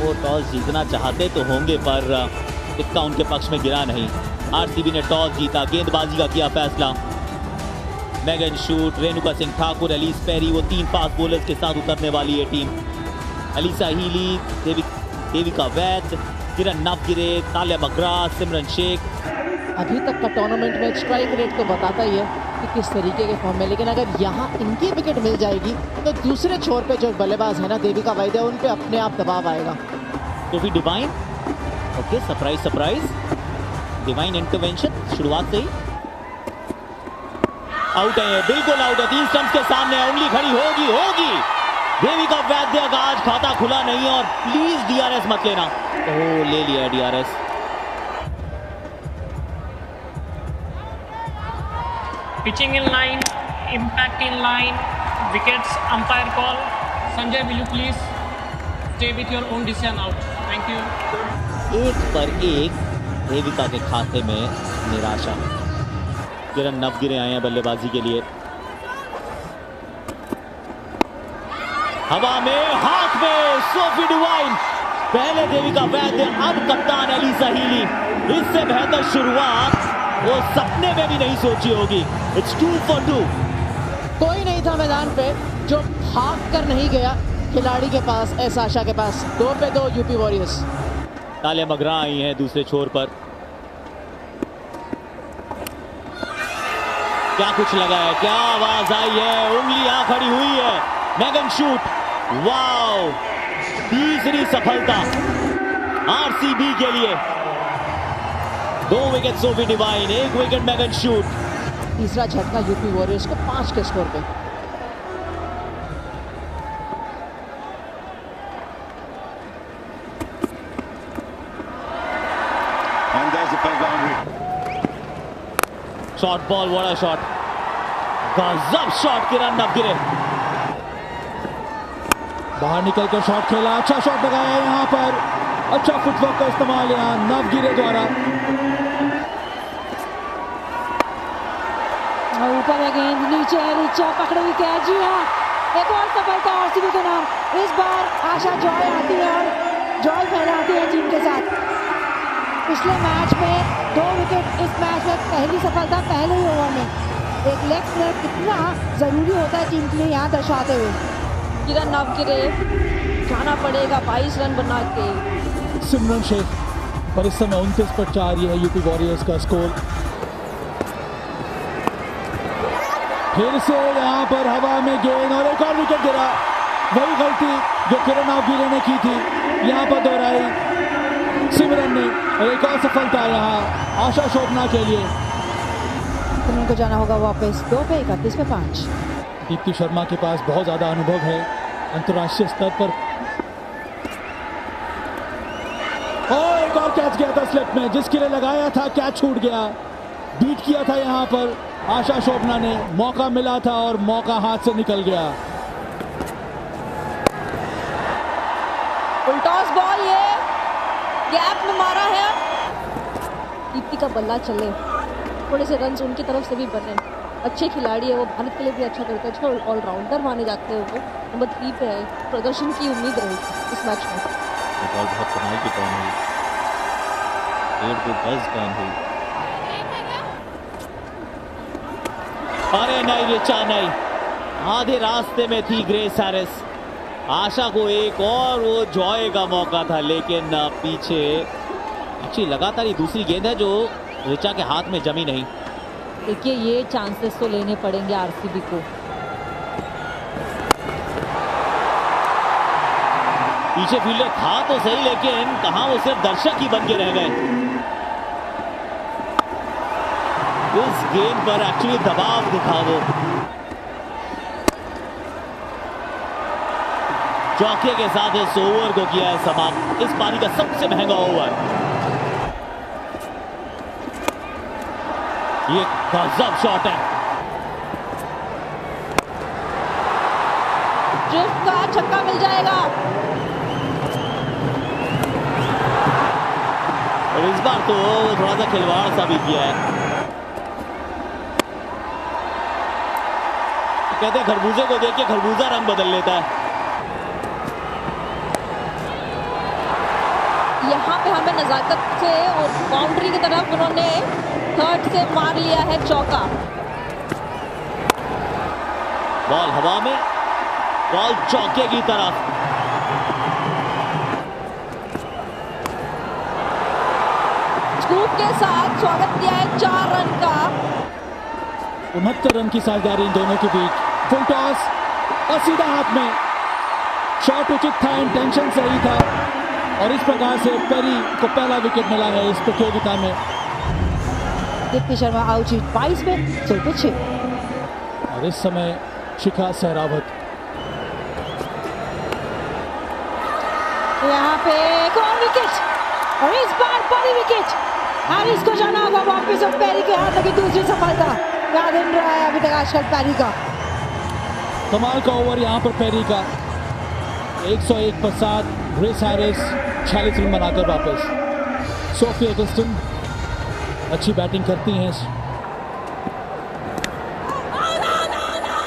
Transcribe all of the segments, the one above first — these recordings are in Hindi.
वो टॉस जीतना चाहते तो होंगे पर इक्का उनके पक्ष में गिरा नहीं। आरसीबी ने टॉस जीता, गेंदबाजी का किया फैसला। Megan Schutt, Renuka Singh Thakur, Ellyse Perry, वो 3 फास्ट बॉलर्स के साथ उतरने वाली है team. Alyssa Healy, Devika Vaidya, Kiran Navgire, Tahlia McGrath, Simran Shaikh. अभी तक का टूर्नामेंट में स्ट्राइक रेट तो बताता ही है कि किस तरीके के फॉर्म में, लेकिन अगर यहाँ इनकी विकेट मिल जाएगी तो दूसरे छोर पे जो बल्लेबाज है ना देविका वैद्य, उन पे अपने आप दबाव आएगा। तो भी divine, okay, surprise divine intervention शुरुआत से ही आउट है, बिल्कुल आउट है। 3 स्टंप्स के सामने उंगली खड़ी होगी। देविका वैद्य का आज खाता खुला नहीं है और प्लीज डीआरएस मत लेना। ओह, ले लिया DRS. Pitching in line, impact in line, wickets, umpire call. Sanjay, will you please stay with your own decision out? Thank you. 1 पर 1 देविका के खाते में निराशा। किरण नवगिरे आए हैं बल्लेबाजी के लिए। हवा में, हाथ में, सोफी डिवाइन, पहले देविका वैद्य, अब कप्तान एलिसा हीली। इससे बेहतर शुरुआत वो सपने में भी नहीं सोची होगी। It's 2 for 2। कोई नहीं था मैदान पे जो भाग कर नहीं गया खिलाड़ी के पास, एस आशा के पास। 2 पे 2 यूपी वॉरियर्स। तालिया मगरा आई हैं दूसरे छोर पर। क्या कुछ लगा है, क्या आवाज आई है, उंगलियां खड़ी हुई है। मैगन शूट, वाओ, तीसरी सफलता आरसीबी के लिए। 2 wicket Sophie Devine, 1 wicket Megan Schutt. तीसरा झटका यूपी वॉरियर्स को 5 के स्कोर पे। शॉर्ट बॉल, बड़ा शॉट, गजब शॉट किरण नवगिरे। बाहर निकल कर शॉट खेला, अच्छा शॉट लगाया यहाँ पर, अच्छा फुटवर्क का इस्तेमाल यहाँ नवगिरे द्वारा। ऊपर है गेंद, नीचे पकड़े हुई कैच। जी हाँ, एक और सफलता आरसीबी के नाम। इस बार आशा जॉय आती है और जॉय फैलाती है टीम के साथ। पिछले मैच में 2 विकेट, इस मैच में पहली सफलता पहले ही ओवर में। एक लेग स्पिनर कितना जरूरी होता है टीम के लिए, यहाँ दर्शाते हुए किरण नवगिरे जाना पड़ेगा 22 रन बना के। सिमरन शेख, पर इस समय 29 पर 4 ये है यूपी वॉरियर्स का स्कोर। फिर से यहाँ पर हवा में गेंद और एक और विकेट गिरा। वही गलती जो किरण नवगिरे ने की थी यहाँ पर दोहराई सिमरन ने, और एक और सफलता यहाँ आशा शोभना के लिए। सिमरन को जाना होगा वापस। 2 पे 31 पे 5। दीप्ति शर्मा के पास बहुत ज्यादा अनुभव है अंतर्राष्ट्रीय स्तर पर। और एक और कैच गया था स्लिप में, जिसके लिए लगाया था कैच छूट गया। बीट किया था यहाँ पर आशा शोभना ने, मौका मिला था और मौका हाथ से निकल गया। उल्टॉस बॉल, ये गैप में मारा है। दीप्ति का बल्ला चले, थोड़े से रन उनकी तरफ से भी बने। अच्छे खिलाड़ी है वो, भारत के लिए भी अच्छा करते हैं, अच्छा ऑलराउंडर माने जाते हैं वो। नंबर 3 पे है, प्रदर्शन की उम्मीद रहेगी इस मैच में। बॉल बहुत कमाल की टर्न हुई, 1.5 गज टर्न हुई। अरे नहीं रिचा नहीं, आधे रास्ते में थी ग्रेस हैरिस। आशा को एक और वो जॉय का मौका था, लेकिन पीछे लगातार ये दूसरी गेंद है जो रिचा के हाथ में जमी नहीं। देखिए ये चांसेस तो लेने पड़ेंगे आरसीबी को। पीछे फील्डर था तो सही, लेकिन कहां वो सिर्फ दर्शक ही बन के रह गए। इस गेंद पर एक्चुअली दबाव दिखा वो। चौके के साथ इस ओवर को किया है समाप्त, इस पारी का सबसे महंगा ओवर। ये गजब शॉट है, ड्रिफ्ट का छक्का मिल जाएगा। और इस बार तो थोड़ा सा खिलवाड़ सा भी किया है। कहते हैं खरबूजे को देख के खरबूजा रंग बदल लेता है। यहाँ पे नजाकत से और बाउंड्री की तरफ उन्होंने थर्ड से मार लिया है चौका। बॉल हवा में, बॉल चौके की तरफ। स्कूप के साथ स्वागत किया है 4 रन का। 69 रन की साझेदारी इन दोनों के बीच। फुल टॉस और सीधा हाथ में। शॉट उचित था, इंटेंशन सही था और इस प्रकार से पेरी को पहला विकेट मिला है इस प्रतियोगिता में। दीप्ति शर्मा आउट 22 में 6 और इस समय शिखा सहरावत यहाँ पे एक और विकेट और इस बार बड़ी विकेट। हैरिस को जाना होगा वापस और पेरी के हाथ लगी दूसरी सफलता। क्या दिन रहा है अभी तक आजकल पेरी का। कमाल का ओवर यहाँ पर पेरी का। 101 पर 7। ग्रेस हैरिस 46 रन बनाकर वापस। सोफिया एगल्स्टन अच्छी बैटिंग करती हैं।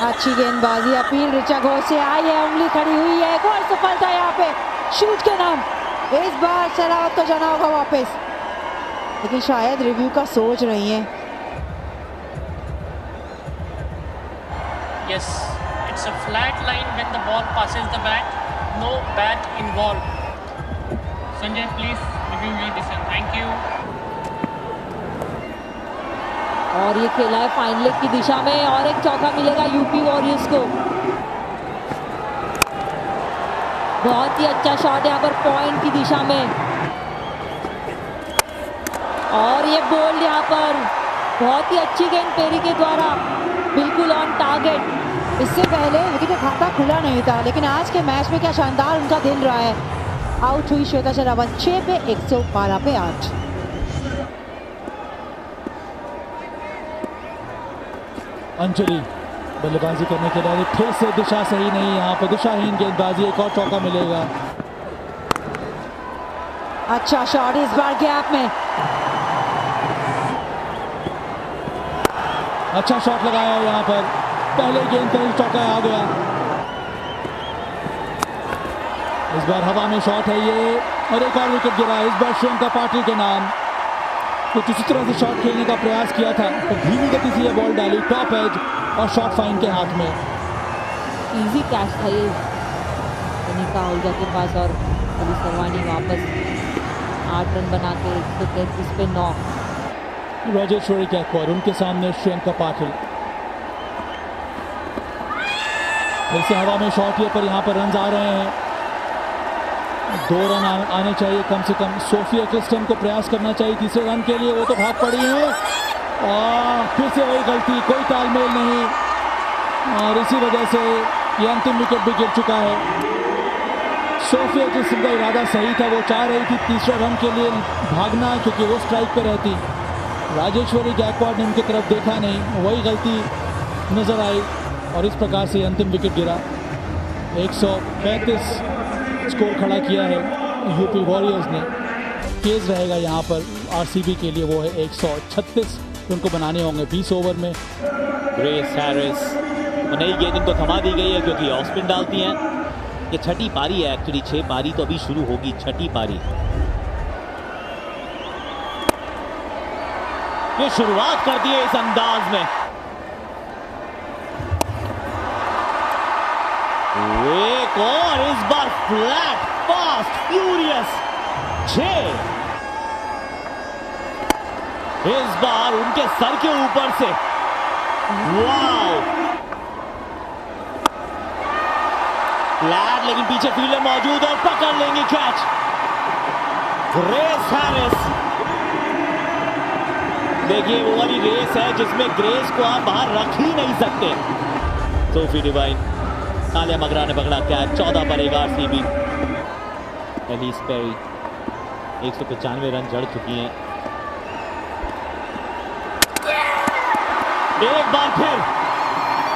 अच्छी गेंदबाजी, अपील ऋचा घोष से आई है, उंगली खड़ी हुई है। एक और सफलता यहाँ पे शूट के नाम। इस बार सहरावत को जाना होगा वापस, लेकिन शायद रिव्यू का सोच रही है। Yes, it's a flat line when the ball passes the bat. No bat involved. Sanjay, please review your decision. Thank you. और ये खेला है फाइन लेग की दिशा में और एक चौका मिलेगा यूपी वॉरियर्स को। बहुत ही अच्छा शॉट यहाँ पर पॉइंट की दिशा में और ये बोल्ड यहाँ पर। बहुत ही अच्छी गेंद पेरी के द्वारा, बिल्कुल ऑन टारगेट। इससे पहले विकेट का खाता खुला नहीं था, लेकिन आज के मैच में क्या शानदार उनका दिन रहा है। आउट हुई श्वेता शेरावत 6 पे 112 पे 8। अंजलि बल्लेबाजी करने के लिए फिर से दिशा सही नहीं। यहाँ पर दिशाहीन गेंदबाजी। एक और चौका मिलेगा। अच्छा शॉट इस बार गैप में। अच्छा शॉट लगाया यहाँ पर। पहले गेंद पर चौका आ गया। इस बार हवा में शॉट है ये और एक और विकेट गिरा। इस बार श्रीलंका पाटिल के नाम। कुछ इसी तरह से शॉट खेलने का प्रयास किया था, तो धीमी गति से बॉल डाली टॉप एज और शॉट फाइन के हाथ में। इजी कैच था ये अनिका आहूजा के पास और अभी सरवानी वापस 8 रन बना के 133 पे 9। राजेश्वरी गायकवाड़ उनके सामने श्रीलंका पाटिल। फिर से हवा में शॉट ये पर यहाँ पर रन आ रहे हैं। 2 रन आने चाहिए कम से कम। सोफिया एगल्स्टन को प्रयास करना चाहिए तीसरे रन के लिए। वो तो भाग पड़ी है और फिर से वही गलती, कोई तालमेल नहीं और इसी वजह से ये अंतिम विकेट भी गिर चुका है। सोफिया एगल्स्टन का इरादा सही था, वो चाह रही थी तीसरे रन के लिए भागना क्योंकि वो स्ट्राइक पे रहती। राजेश्वरी गायकवाड़ ने उनकी तरफ देखा नहीं, वही गलती नजर आई और इस प्रकार से अंतिम विकेट गिरा। 135 स्कोर खड़ा किया है यूपी वॉरियर्स ने। केस रहेगा यहाँ पर आरसीबी के लिए, वो है 136 उनको बनाने होंगे 20 ओवर में। ग्रेस हैरिस नई गेंद इनको थमा दी गई है क्योंकि ऑफ स्पिन डालती हैं। ये छठी पारी है एक्चुअली, 6 पारी तो अभी शुरू होगी, छठी पारी। ये शुरुआत कर दी है इस अंदाज में। एक और इस बार फ्लैट फास्ट फ्यूरियस 6। इस बार उनके सर के ऊपर से वाव फ्लैट, लेकिन पीछे फील्डर मौजूद और पकड़ लेंगे कैच। ग्रेस हैरिस, देखिए वो वाली रेस है जिसमें ग्रेस को आप बाहर रख ही नहीं सकते। सोफी डिवाइन, आलिया मगरा ने पकड़ा कैच। 14 पर 1 आरसीबी। एलिस पेरी 195 रन जड़ चुकी हैं। एक बार फिर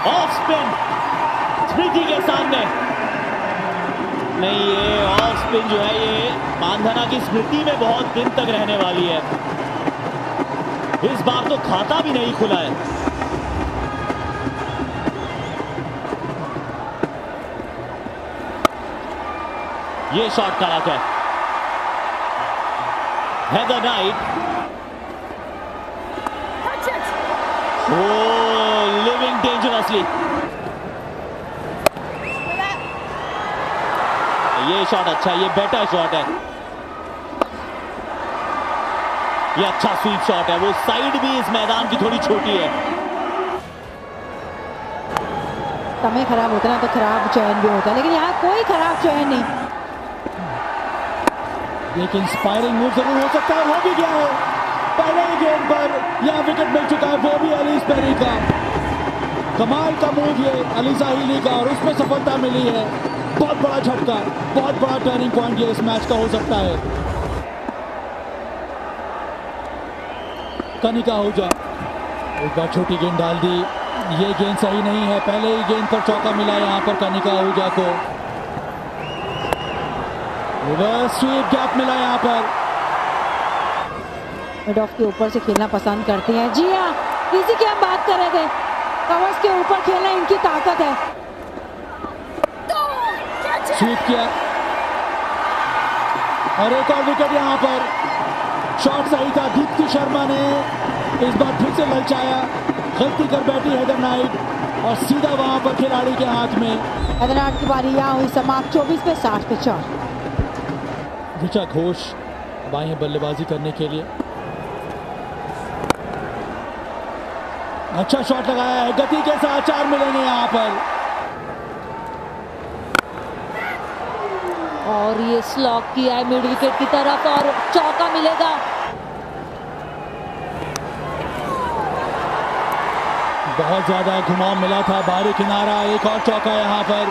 ऑफ स्पिन स्मृति के सामने। नहीं, ये ऑफ स्पिन जो है ये मानधना की स्मृति में बहुत दिन तक रहने वाली है। इस बार तो खाता भी नहीं खुला है। ये शॉट कड़क है। Heather night, oh, living dangerously. ये शॉट अच्छा, ये बेटर शॉट है, ये अच्छा स्वीप शॉट है। वो साइड भी इस मैदान की थोड़ी छोटी है। समय खराब होता है ना तो खराब चयन भी होता है, लेकिन यहाँ कोई खराब चयन नहीं। एक इंस्पायरिंग मूव जरूर हो सकता है, वो भी गया है पहले ही गेंद पर। यहाँ विकेट मिल चुका है, वो भी एलिस पेरी का। कमाल का मूव ये एलिसा हीली का, और उसमें सफलता मिली है। बहुत बड़ा झटका, बहुत बड़ा टर्निंग पॉइंट ये इस मैच का हो सकता है। कनिका आहूजा एक बार छोटी गेंद डाल दी, ये गेंद सही नहीं है। पहले ही गेंद पर चौका मिला यहाँ पर कनिका आहूजा को। रिवर्स स्वीप गैप मिला यहाँ पर। मिड ऑफ के ऊपर से खेलना पसंद करते हैं। जी हाँ, इसी की हम बात कर रहे थे, कवर्स के ऊपर खेलना इनकी ताकत है। स्वीप किया और एक और विकेट यहाँ पर। शॉट सही था, दीप्ति शर्मा ने इस बार फिर से ललचाया, गलती कर बैठी हेदर नाइट और सीधा वहां पर खिलाड़ी के हाथ में। हेदर नाइट की बारी यहाँ हुई समाप्त 24 पे 60 पे 4। ऋचा घोष अब आई है बल्लेबाजी करने के लिए। अच्छा शॉट लगाया है, गति के साथ 4 मिलेंगे यहाँ पर। और ये स्लॉग किया है मिड विकेट की तरफ और चौका मिलेगा। बहुत ज्यादा घुमाव मिला था, बाहरी किनारा, एक और चौका यहाँ पर।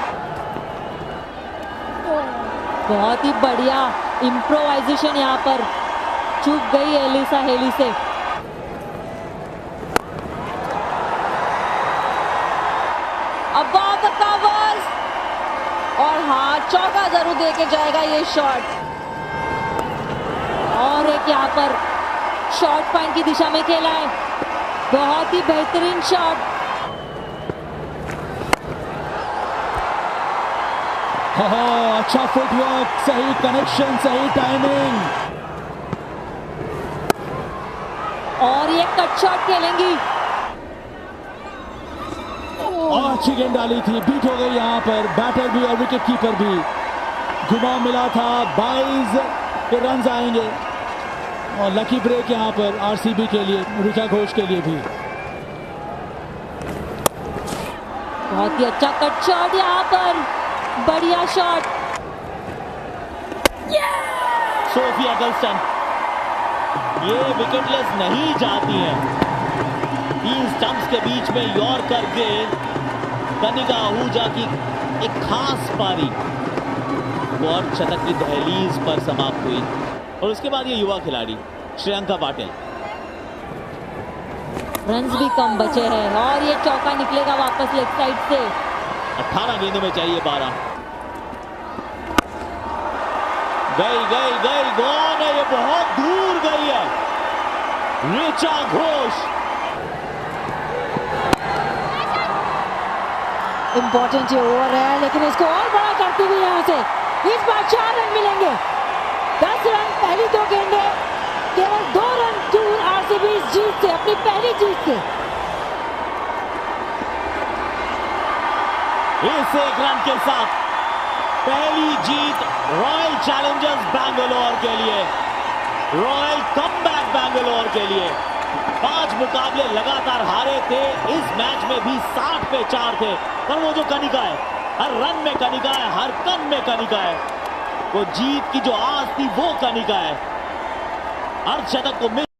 बहुत ही बढ़िया इम्प्रोवाइजेशन यहाँ पर, चूक गई एलिसा हेली से। अबाउट द कवर्स और हाँ, चौका जरूर देके जाएगा ये शॉट। और एक यहाँ पर शॉर्ट पॉइंट की दिशा में खेला है, बहुत ही बेहतरीन शॉट। अच्छा फुटवर्क, सही कनेक्शन, सही टाइमिंग। और ये कट शॉट खेलेंगी। और अच्छी गेंद डाली थी, बीट हो गई यहाँ पर बैटर भी और विकेट कीपर भी। घुमाव मिला था, 22 के रन आएंगे और लकी ब्रेक यहाँ पर आरसीबी के लिए, ऋचा घोष के लिए भी। बहुत ही अच्छा कट शॉट यहाँ पर, बढ़िया शॉट। सोफिया गल्स्टन ये विकेटलेस नहीं जाती हैं। 3 स्टंप्स के बीच में यॉर्कर गेंद, कनिका आहूजा की एक खास पारी और शतक की दहलीज पर समाप्त हुई। और उसके बाद ये युवा खिलाड़ी श्रेयंका पाटिल, रन्स भी कम बचे हैं और ये चौका निकलेगा वापस लेग साइड से। 18 गेंदों में चाहिए 12। गई गई गई, गॉन है, ये बहुत दूर गई है। ऋचा घोष इंपॉर्टेंट ये ओवर है, लेकिन इसको और बड़ा करती हुई यहाँ से इस बार 4 रन मिलेंगे। 10 रन पहली 2 गेंदें, केवल 2 रन दूर आरसीबी इस जीत से, अपनी पहली जीत से। इस 1 रन के साथ पहली जीत रॉयल चैलेंजर्स बैंगलोर के लिए, रॉयल कमबैक बैंगलोर के लिए। 5 मुकाबले लगातार हारे थे, इस मैच में भी 60 पे 4 थे, पर वो जो कनिका है, हर रन में कनिका है, हर कन में कनिका है, वो जीत की जो आस थी वो कनिका है। अर्धशतक को मिस